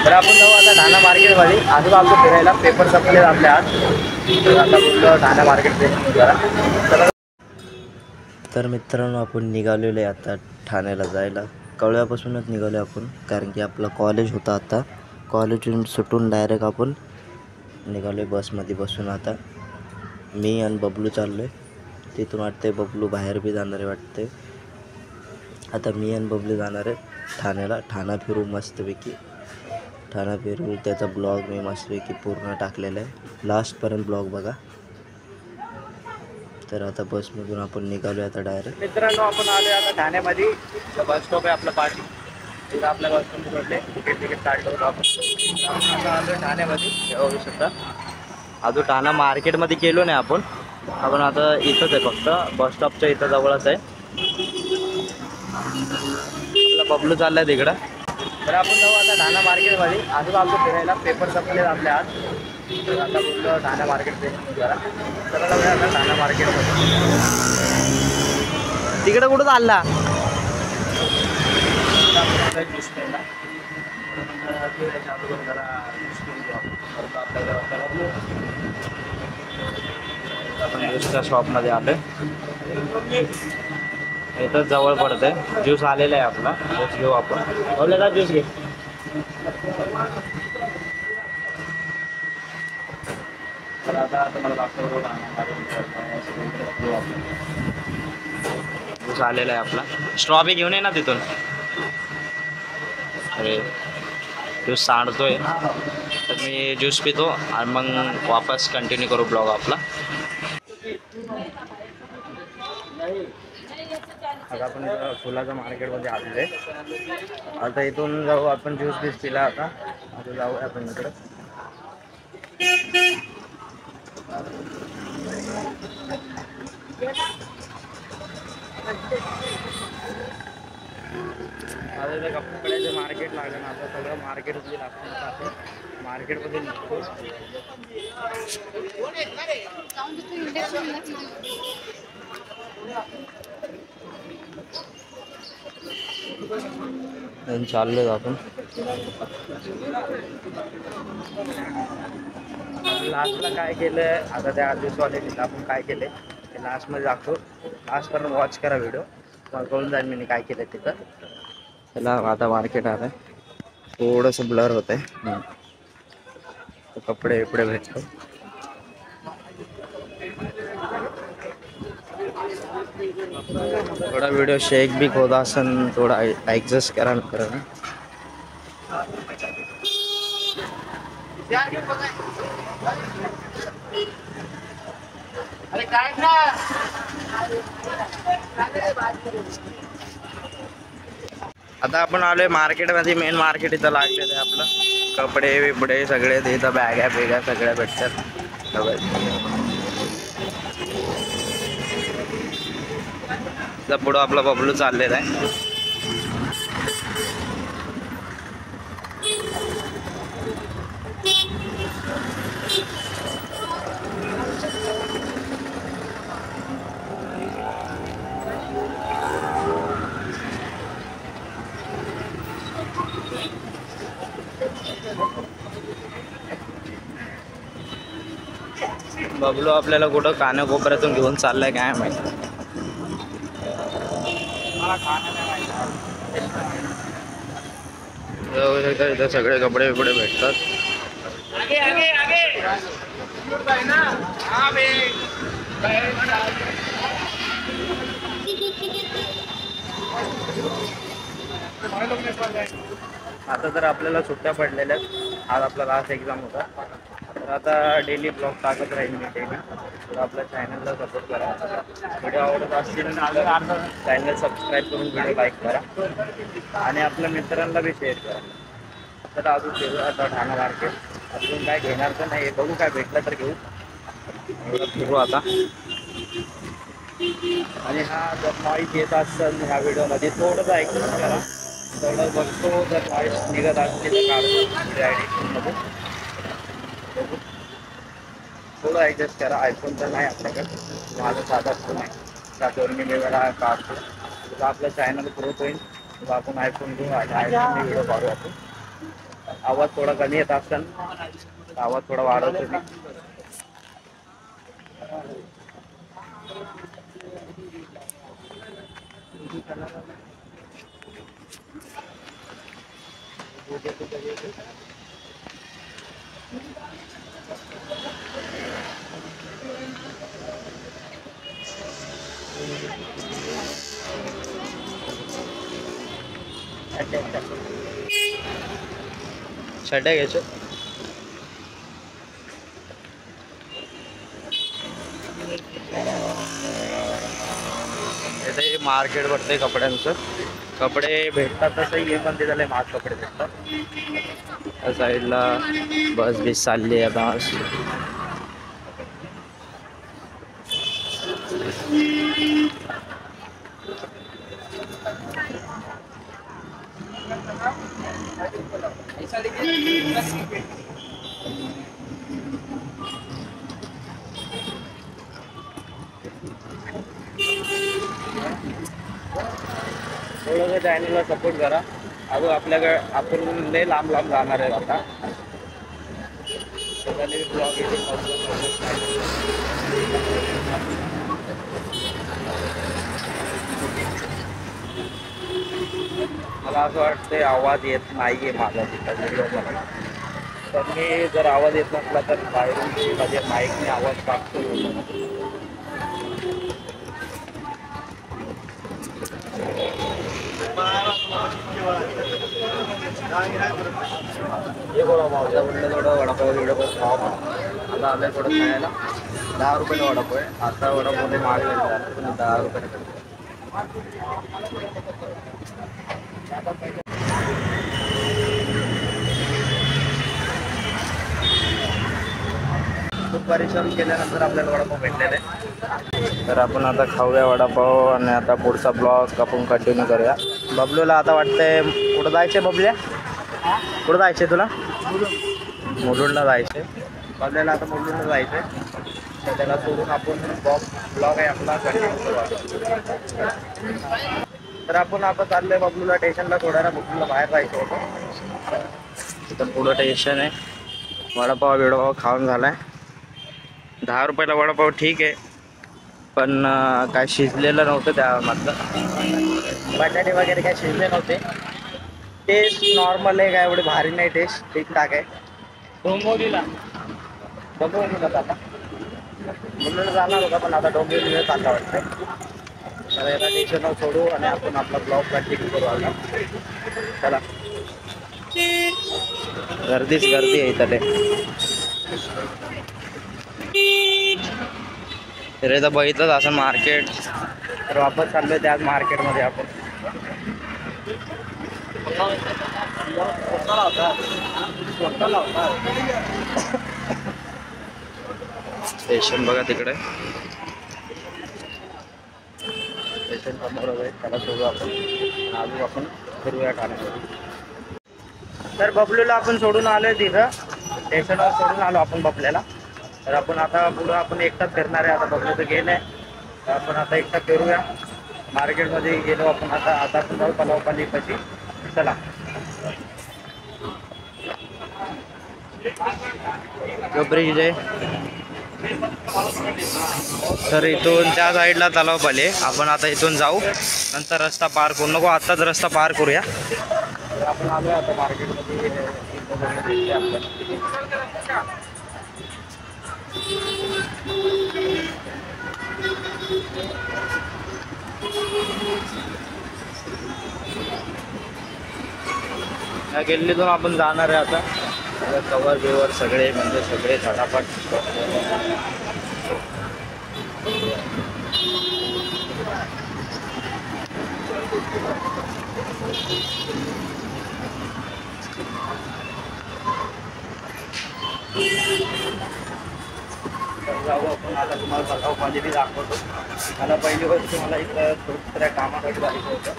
तर आपण जाऊ आता ठाणा मार्केटमध्ये. आजोबा आमचं फिरायला पेपर संपले आपले आज. तर आता बोललो ठाणा मार्केट जरा. तर मित्रांनो आपण निघालेलो आहे आता ठाण्याला जायला. कवळ्यापासूनच निघालो आपण, कारण की आपलं कॉलेज होतं. आता कॉलेजून सुटून डायरेक्ट आपण निघालो आहे बसमध्ये बसून. आता मी आणि बबलू चाललो आहे. तिथून वाटते बबलू बाहेर बी जाणार आहे वाटते. आता मी आणि बबलू जाणार आहे ठाण्याला. ठाणा फिरू मस्तपैकी. ठाणा फिरू त्याचा ब्लॉग मी मस्तपैकी पूर्ण टाकलेला आहे. लास्टपर्यंत ब्लॉग बघा. तर आता बसमधून आपण निघालो आता डायरेक्ट. मित्रांनो आपण आलो आता ठाण्यामध्ये. बस स्टॉप आहे आपला पाठी. तिथं आपल्या बस स्टॉप पडले. तिकीट काढलं होतं आपण. आता आलो ठाण्यामध्ये होऊ शकता. अजून ठाणा मार्केटमध्ये गेलो नाही आपण आता इथंच आहे, फक्त बस स्टॉपच्या इथं जवळच आहे. आपला बबलू चाललाय तिकडं. तर आपण जाऊ आता ठाणा मार्केटमध्ये. आजोबा आमचं फिरायला पेपर संपले आपले आज. तर आता बोललो ठाणा मार्केट जरा. तर जाऊया आता ठाणा मार्केटमध्ये. तिकडं कुठं चालला? आपण ज्यूसच्या शॉपमध्ये आलोय. इथं जवळ पडतंय. ज्यूस आलेला आहे आपला. ज्यूस घेऊ आपण. बोलले का ज्यूस घे. तर आता तुम्हाला दाखवतो ज्यूस आलेला आहे आपला. स्ट्रॉबेरी घेऊन ये ना तिथून. अरे ज्यूस सांडतोय. तर मी ज्यूस पितो आणि मग वापस कंटिन्यू करू ब्लॉग आपला. आता आपण फुलाच्या मार्केटमध्ये आलेलो आहे. आता इथून जाऊ आपण. ज्यूस बीस पिला आता जाऊ आपण इकडं. आता कपड्याचे मार्केट लागलं ना. आता सगळं मार्केटमध्ये लागतं. मार्केटमध्ये निघतो. चाललोय आपण. लास्टला काय केलंय आता त्या ज्यूसवाल्याने आपण काय केलंय ते लास्टमध्ये दाखवतो. लास्टपर्यंत वॉच करा व्हिडिओ. मला कळून जाईल मी काय केलं तिथं. त्याला आता मार्केट आलंय. थोडंसं ब्लर होत आहे. कपडे बिपडे भेटतो. थोडा व्हिडिओ शेक बिक होता असन, थोडा ॲडजस्ट करा ना खरं. आता आपण आलोय मार्केटमध्ये. मेन मार्केट इथं लागलेलं आहे आपलं. कपडे बिपडे सगळे इथं बॅग्या बिग्या सगळ्या भेटतात. पुढं आपला बबलू चाललेला आहे. बबलू आपल्याला कुठं कानाकोपऱ्यातून घेऊन चाललाय काय माहिती. इथं सगळे कपडे बिपडे भेटतात. आता तर आपल्याला सुट्ट्या पडलेल्या आहेत. आज आपला लास्ट एक्झाम होता. तर आता डेली ब्लॉग टाकत राहील मी डेली. तर आपल्या चॅनलला सपोर्ट करा. व्हिडिओ आवडत असतील चॅनल सबस्क्राईब करून व्हिडिओ लाईक करा आणि आपल्या मित्रांना बी शेअर करा. तर अजून घेऊ आता ठाणा मार्केट. अजून काय घेणार तर नाही, बघू काय भेटलं तर घेऊ. फिरू आता. आणि हा जर नॉईज येत असेल ह्या व्हिडिओमध्ये थोडंच ऐकून करा. थोडं बघतो जर नॉईज निघत असतील तर काढतो. थोडं ॲडजस्ट करा. आयफोन तर नाही आपल्याकडे. माझा साधा फोन आहे. त्याच्यावर मी वेगळा काढतो. तर आपलं चॅनल ग्रोथ होईल. तर आपण आयफोन घेऊ आणि आयफोन व्हिडिओ काढू आपण. आवाज थोडा कमी येत असेल, आवाज थोडा वाढवतो मी. छड्या घ्यायच्या. इथे मार्केट भरते कपड्यांचं. कपडे भेटतात तसं हे पण ते झाले महाग कपडे भेटतात. त्या साईडला बस बीस चालली आहे आता. थोडं चॅनलला सपोर्ट करा. अजून आपल्याकडे आपण लय लांब लांब जाणार आहे आता. मला असं वाटतं आवाज येत नाहीये माझा तिथं व्हिडिओ. तर मी जर आवाज येत नसला तर बाहेरून माझ्या माईकने आवाज टाकतो. हे बोला भावचा म्हटलं थोडं वडापाव व्हिडिओ खावा. आता आलं थोडं खायला. 10 रुपयाला वडापाव आहे. आता वडापावने महाग झाले, 10 रुपये. खूप परिश्रम केल्यानंतर आपल्याला वडापाव भेटलेला आहे. तर आपण आता खाऊया वडापाव आणि आता पुढचा ब्लॉग आपण कंटिन्यू करूया. बबलूला आता वाटतंय कुठं जायचंय. बबल्या कुठं जायचंय तुला? मुलुंडला जायचंय. बबल्याला आता मुलुंडला जायचंय. तर त्याला सोडून आपण ब्लॉग आहे आपला कंटिन्यू करूया. तर आपण चाललोय बबलूला स्टेशनला सोडायला. बबलूला बाहेर जायचं होतं. तर पुढं स्टेशन आहे. वडापाव बिडापाव खाऊन झालाय. 10 रुपयाला वडापाव ठीक आहे, पण काय शिजलेलं नव्हतं त्यामधलं. बटाटे वगैरे काय शिजले नव्हते. टेस्ट नॉर्मल आहे, काय एवढे भारी नाही. टेस्ट ठीकठाक आहे. डोंबिवलीला आता मुलुंडला जाणार होता, पण आता डोंबिवलीला चालला वाटतं. तर याला स्टेशनवर सोडू आणि आपण आपला ब्लॉग कंटिन्यू करू. आता चला. गर्दीच गर्दी आहे इथं. तर इथं बघितलंच असं मार्केट. तर वापस चाललोय त्याच मार्केटमध्ये आपण. स्टेशन बघा तिकडे. स्टेशन समोरच आहे. त्याला सोडू आपण. अजून आपण फिरूया ठाण्यामध्ये. तर बबलूला आपण सोडून आलोय तिथं. स्टेशनवर सोडून आलो आपण बबल्याला. तर आपण आता पुढं आपण एकटाच फिरणार आहे. आता बबलूचं गेलं आहे, तर आपण आता एकटा फिरूया मार्केटमध्ये. गेलो आपण आता आपण जाऊ पलावपाली पाशी. चला. ब्रिज आहे. तर इथून त्या साईडला तलावपाली. आपण आता इथून जाऊ, नंतर रस्ता पार करू नको. आत्ताच रस्ता पार करूया. आपण आलो आता मार्केटमध्ये. या गल्लीतून आपण जाणार आहे आता. कवर बिवर सगळे म्हणजे सगळे झटापट. जाऊ आपण आता. तुम्हाला पलावपाली बी दाखवतो. मला पहिली गोष्ट मला इथं दुसऱ्या कामासाठी जायचं होतं.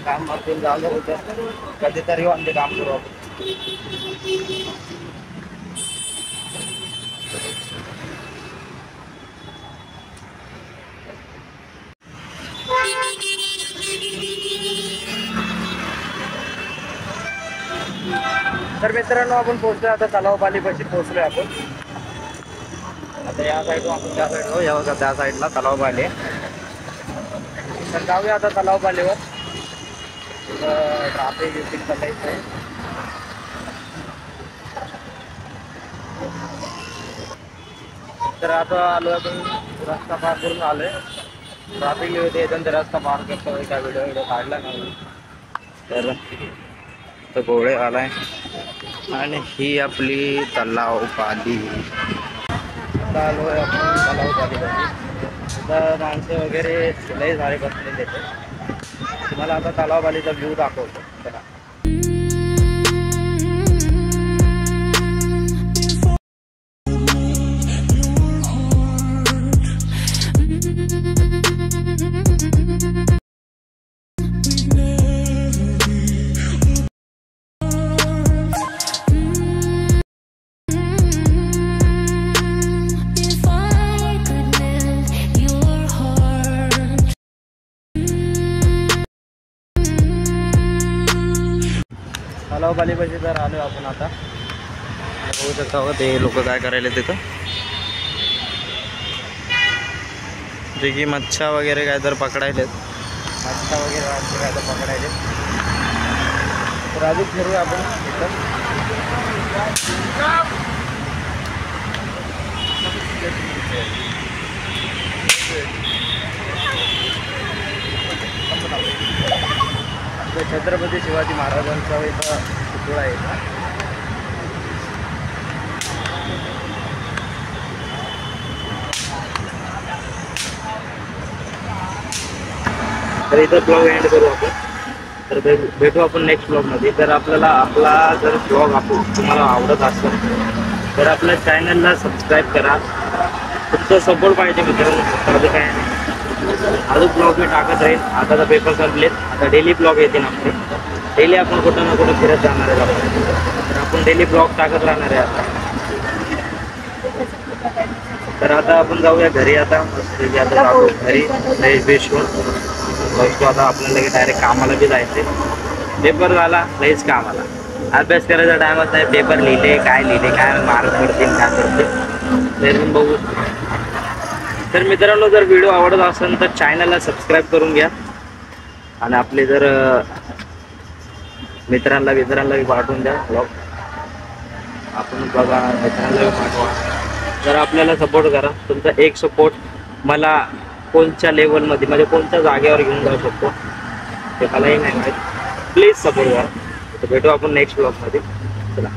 काम मागून झालं होतं. कधीतरी वांदे काम करू आपण. तर मित्रांनो आपण पोहोचलोय आता तलावपालीपाशी पोहोचलोय आपण. आता या साईडला आपण त्या साईडला या बघा त्या साईडला तलावपाली आहे. तर जाऊया आता तलावपालीवर. ट्राफिक बिफिक चालायचं आहे. तर आता आलो आपण रस्ता पार करून आलोय. ट्राफिक होते एकदम ते रस्ता पार करतो काय व्हिडिओ काढला नाही. तर गोळे आलाय आणि ही आपली तलावपाली. आलो आहे आपण तलावपालीमध्ये. तर माणसं वगैरे लय झाले बसलेले ते. तुम्हाला आता तलावपालीचा व्ह्यू दाखवतो. चला. तलावपालीपाशी तर आलो आपण आता. बघू शकता हो ते लोक काय करायला तिथं. जे की मच्छा वगैरे काय तर पकडायलेत. मच्छा वगैरे काय तर पकडायले. तर अजून फिरूया आपण इथं. छत्रपती शिवाजी महाराजांचा इथं पुतळा आहे. तर इथं ब्लॉग एंड करू आपण. तर भेटू आपण नेक्स्ट ब्लॉगमध्ये. तर आपला जर ब्लॉग तुम्हाला आवडत असेल तर आपल्या चॅनलला सबस्क्राईब करा. तुमचा सपोर्ट पाहिजे मित्रांनो. माझं काय नाही अजून ब्लॉग मी टाकत राहील. आता तर पेपर संपलेत. आता डेली ब्लॉग येतील आपले. डेली आपण कुठं ना कुठं फिरत जाणार आहे आपण. तर आपण डेली ब्लॉग टाकत राहणार आहे आता. तर आता आपण जाऊया घरी. आता आता जातो घरी फ्रेश होऊन बसतो. आता आपल्याला डायरेक्ट कामाला बी जायचं. पेपर झाला लईच कामाला. अभ्यास करायचा टायमच नाही. पेपर लिहिले काय मार्क पडतील काय पडतील ते बघू. तर मित्रांनो जर व्हिडिओ आवडत असेल तर चॅनलला सबस्क्राईब करून घ्या. आणि आपले जर मित्रांना पाठवून द्या ब्लॉग. आपण बघा मित्रांना पाठवा. जर आपल्याला सपोर्ट करा. तुमचा एक सपोर्ट मला कोणत्या लेवलमध्ये म्हणजे कोणत्या जागेवर घेऊन जाऊ शकतो ते मलाही नाही माहीत. प्लीज सपोर्ट करा. तर भेटू आपण नेक्स्ट ब्लॉगमध्ये. चला.